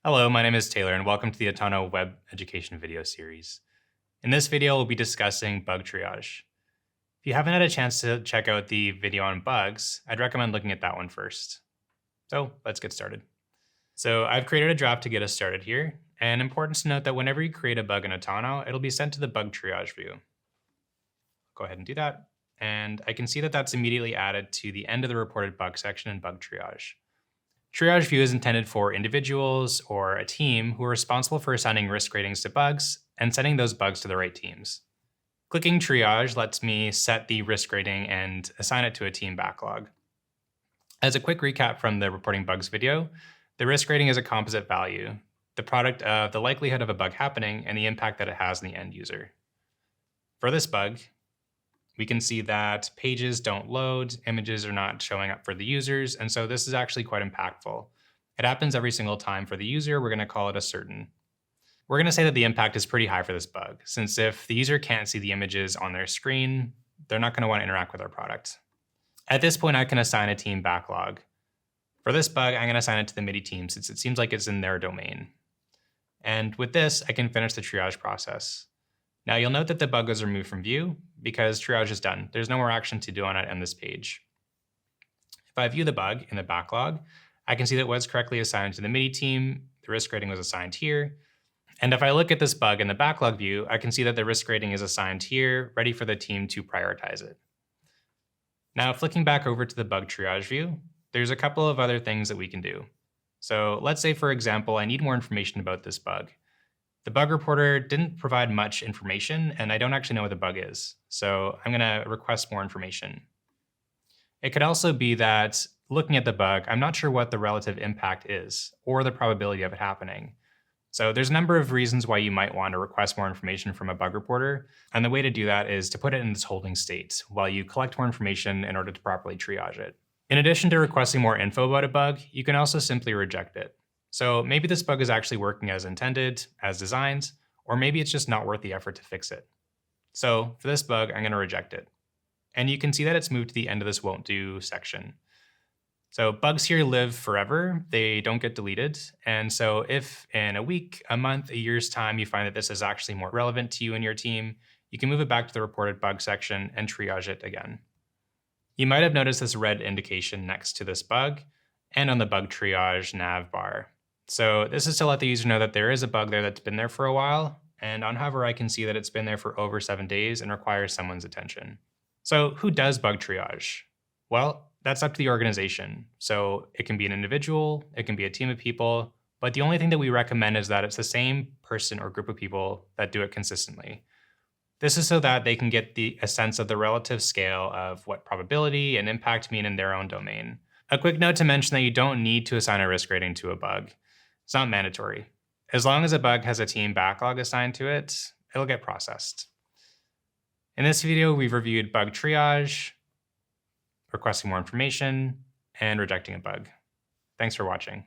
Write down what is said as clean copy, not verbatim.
Hello, my name is Taylor, and welcome to the Atono web education video series. In this video, we'll be discussing bug triage. If you haven't had a chance to check out the video on bugs, I'd recommend looking at that one first. So let's get started. So I've created a draft to get us started here, and important to note that whenever you create a bug in Atono, it'll be sent to the bug triage view. Go ahead and do that, and I can see that that's immediately added to the end of the reported bug section in bug triage. Triage view is intended for individuals or a team who are responsible for assigning risk ratings to bugs and sending those bugs to the right teams. Clicking triage lets me set the risk rating and assign it to a team backlog. As a quick recap from the reporting bugs video, the risk rating is a composite value, the product of the likelihood of a bug happening and the impact that it has on the end user. For this bug, we can see that pages don't load, images are not showing up for the users, and so this is actually quite impactful. It happens every single time for the user. We're going to call it a certain. We're going to say that the impact is pretty high for this bug, since if the user can't see the images on their screen, they're not going to want to interact with our product. At this point, I can assign a team backlog. For this bug, I'm going to assign it to the MIDI team since it seems like it's in their domain. And with this, I can finish the triage process. Now you'll note that the bug was removed from view because triage is done. There's no more action to do on it on this page. If I view the bug in the backlog, I can see that it was correctly assigned to the MIDI team. The risk rating was assigned here. And if I look at this bug in the backlog view, I can see that the risk rating is assigned here, ready for the team to prioritize it. Now, flicking back over to the bug triage view, there's a couple of other things that we can do. So let's say, for example, I need more information about this bug. The bug reporter didn't provide much information, and I don't actually know what the bug is. So I'm going to request more information. It could also be that looking at the bug, I'm not sure what the relative impact is or the probability of it happening. So there's a number of reasons why you might want to request more information from a bug reporter. And the way to do that is to put it in this holding state while you collect more information in order to properly triage it. In addition to requesting more info about a bug, you can also simply reject it. So maybe this bug is actually working as intended, as designed, or maybe it's just not worth the effort to fix it. So for this bug, I'm going to reject it. And you can see that it's moved to the end of this won't do section. So bugs here live forever. They don't get deleted. And so if in a week, a month, a year's time, you find that this is actually more relevant to you and your team, you can move it back to the reported bug section and triage it again. You might have noticed this red indication next to this bug and on the bug triage nav bar. So this is to let the user know that there is a bug there that's been there for a while, and on hover I can see that it's been there for over 7 days and requires someone's attention. So who does bug triage? Well, that's up to the organization. So it can be an individual, it can be a team of people, but the only thing that we recommend is that it's the same person or group of people that do it consistently. This is so that they can get a sense of the relative scale of what probability and impact mean in their own domain. A quick note to mention that you don't need to assign a risk rating to a bug. It's not mandatory. As long as a bug has a team backlog assigned to it, it'll get processed. In this video, we've reviewed bug triage, requesting more information, and rejecting a bug. Thanks for watching.